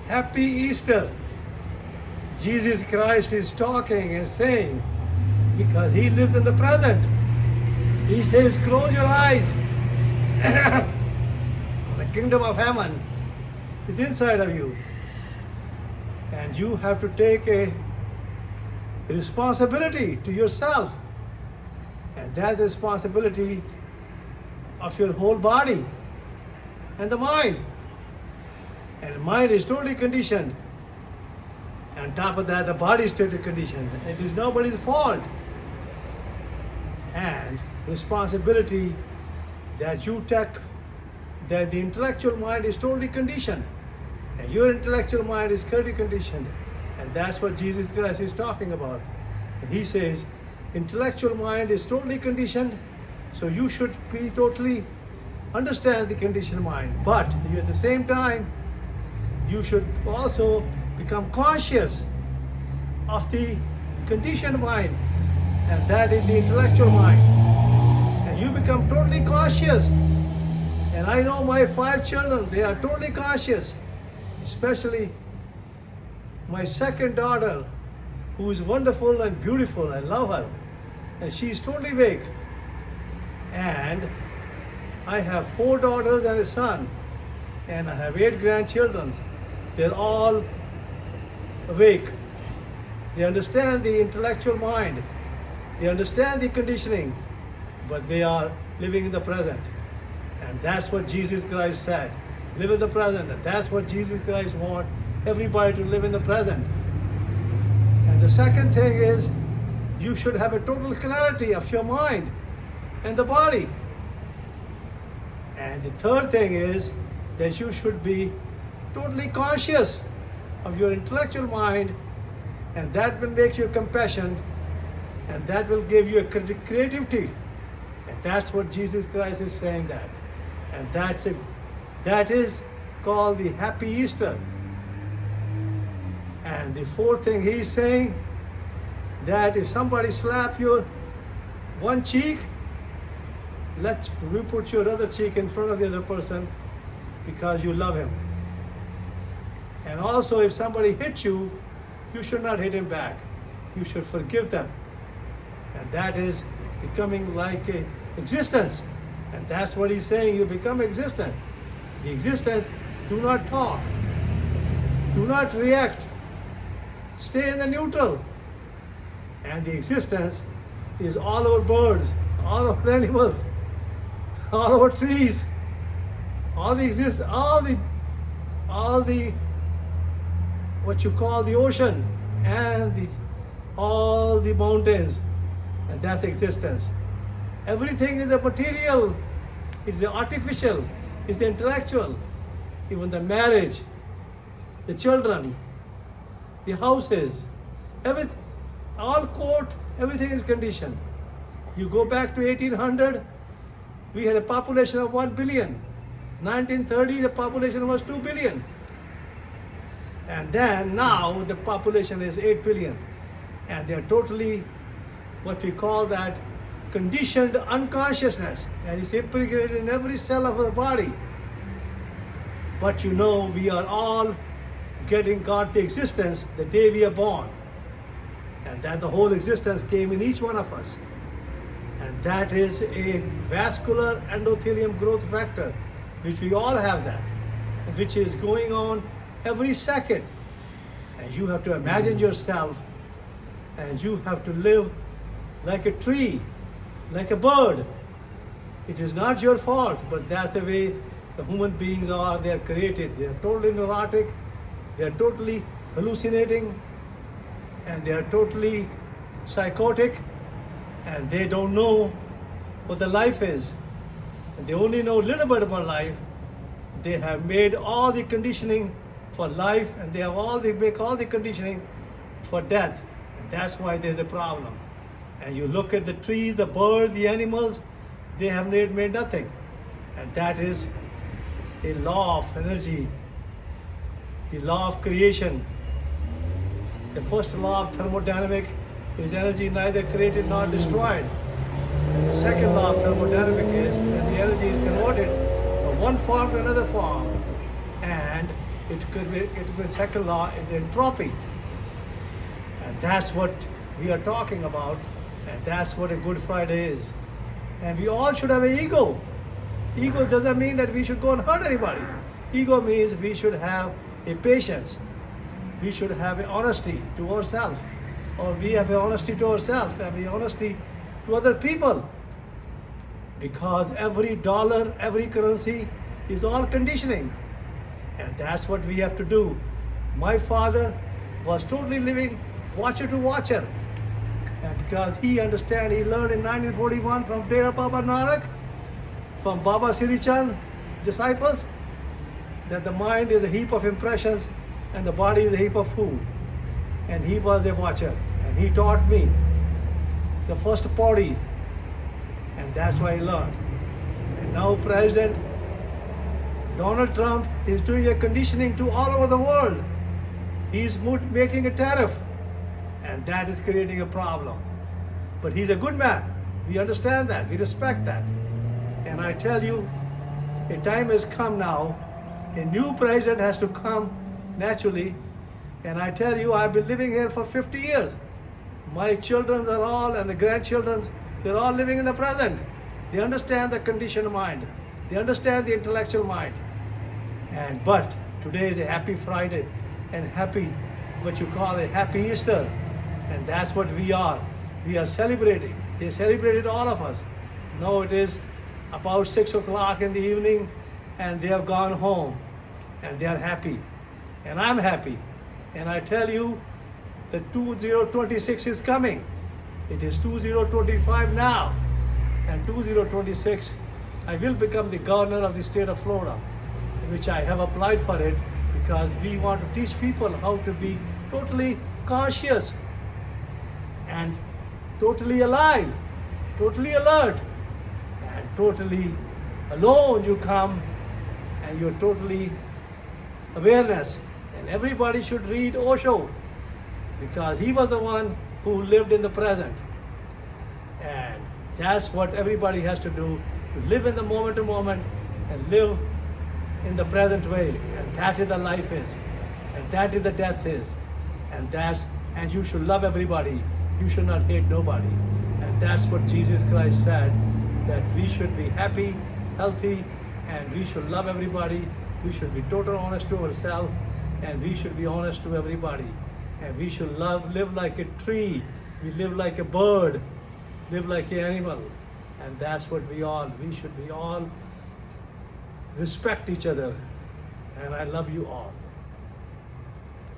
Happy Easter. Jesus Christ is talking and saying, because he lives in the present. He says, close your eyes. The kingdom of heaven is inside of you. And you have to take a responsibility to yourself. And that responsibility of your whole body and the mind. And the mind is totally conditioned. On top of that, the body is totally conditioned. It is nobody's fault. And responsibility that you take, that the intellectual mind is totally conditioned. And your intellectual mind is totally conditioned. And that's what Jesus Christ is talking about. And he says, intellectual mind is totally conditioned, so you should be totally understand the conditioned mind. But at the same time, you should also become conscious of the conditioned mind, and that is the intellectual mind. And you become totally conscious. And I know my 5 children, they are totally conscious, especially my second daughter, who is wonderful and beautiful. I love her. And she is totally awake. And I have 4 daughters and a son. And I have 8 grandchildren. They're all awake. They understand the intellectual mind. They understand the conditioning. But they are living in the present. And that's what Jesus Christ said. Live in the present. And that's what Jesus Christ wants everybody to live in the present. And the second thing is, you should have a total clarity of your mind and the body. And the third thing is that you should be totally conscious of your intellectual mind, and that will make you compassion, and that will give you a creativity. And that's what Jesus Christ is saying that. And that is called the Happy Easter. And the fourth thing he's saying, that if somebody slap your one cheek, you put your other cheek in front of the other person because you love him. And also, if somebody hits you, you should not hit him back. You should forgive them. And that is becoming like a existence. And that's what he's saying, you become existence. The existence, do not talk. Do not react. Stay in the neutral. And the existence is all over birds, all over animals, all over trees, all the what you call the ocean, and all the mountains, and that's existence. Everything is the material, it's the artificial, it's the intellectual, even the marriage, the children, the houses, everything, all court, everything is conditioned. You go back to 1800, we had a population of 1 billion. 1930, the population was 2 billion. And then now the population is 8 billion. And they're totally what we call that conditioned unconsciousness. And it's impregnated in every cell of the body. But you know, we are all got the existence the day we are born. And that the whole existence came in each one of us. And that is a vascular endothelium growth factor, which we all have that, which is going on every second. And you have to imagine yourself, and you have to live like a tree, like a bird. It is not your fault, but that's the way the human beings are. They are created. They are totally neurotic. They are totally hallucinating. And they are totally psychotic, and they don't know what the life is. And they only know a little bit about life. They have made all the conditioning for life, and they have make all the conditioning for death. And that's why there's a problem. And you look at the trees, the birds, the animals, they have made nothing. And that is a law of energy, the law of creation. The first law of thermodynamics is energy neither created nor destroyed. And the second law of thermodynamics is that the energy is converted from one form to another form. And The second law is entropy. And that's what we are talking about. And that's what a Good Friday is. And we all should have an ego. Ego doesn't mean that we should go and hurt anybody. Ego means we should have a patience. We should have an honesty to ourselves. Or we have an honesty to ourselves, have an honesty to other people. Because every dollar, every currency is all conditioning. And that's what we have to do. My father was totally living watcher to watcher. And because he understand, he learned in 1941 from Dera Baba Nanak, from Baba Sri Chand disciples, that the mind is a heap of impressions and the body is a heap of food. And he was a watcher. And he taught me the first pauri. And that's why I learned. And now President Donald Trump is doing a conditioning to all over the world. He's making a tariff. And that is creating a problem. But he's a good man. We understand that. We respect that. And I tell you, a time has come now. A new president has to come naturally. And I tell you, I've been living here for 50 years. My children are all, and the grandchildren, they're all living in the present. They understand the conditioned mind. They understand the intellectual mind. But today is a happy Friday and happy, what you call a happy Easter. And that's what we are. We are celebrating. They celebrated all of us. Now it is about 6 o'clock in the evening and they have gone home and they are happy. And I'm happy. And I tell you that 2026 is coming. It is 2025 now. And 2026, I will become the governor of the state of Florida, which I have applied for it because we want to teach people how to be totally conscious and totally alive, totally alert, and totally alone. You come and you're totally awareness. And everybody should read Osho because he was the one who lived in the present. And that's what everybody has to do, to live in the moment to moment and live in the present way. And that is the life is. And that is the death is. And you should love everybody. You should not hate nobody. And that's what Jesus Christ said, that we should be happy, healthy, and we should love everybody. We should be totally honest to ourselves, and we should be honest to everybody. And we should live like a tree. We live like a bird, live like an animal. And that's what we should be all respect each other. And I love you all.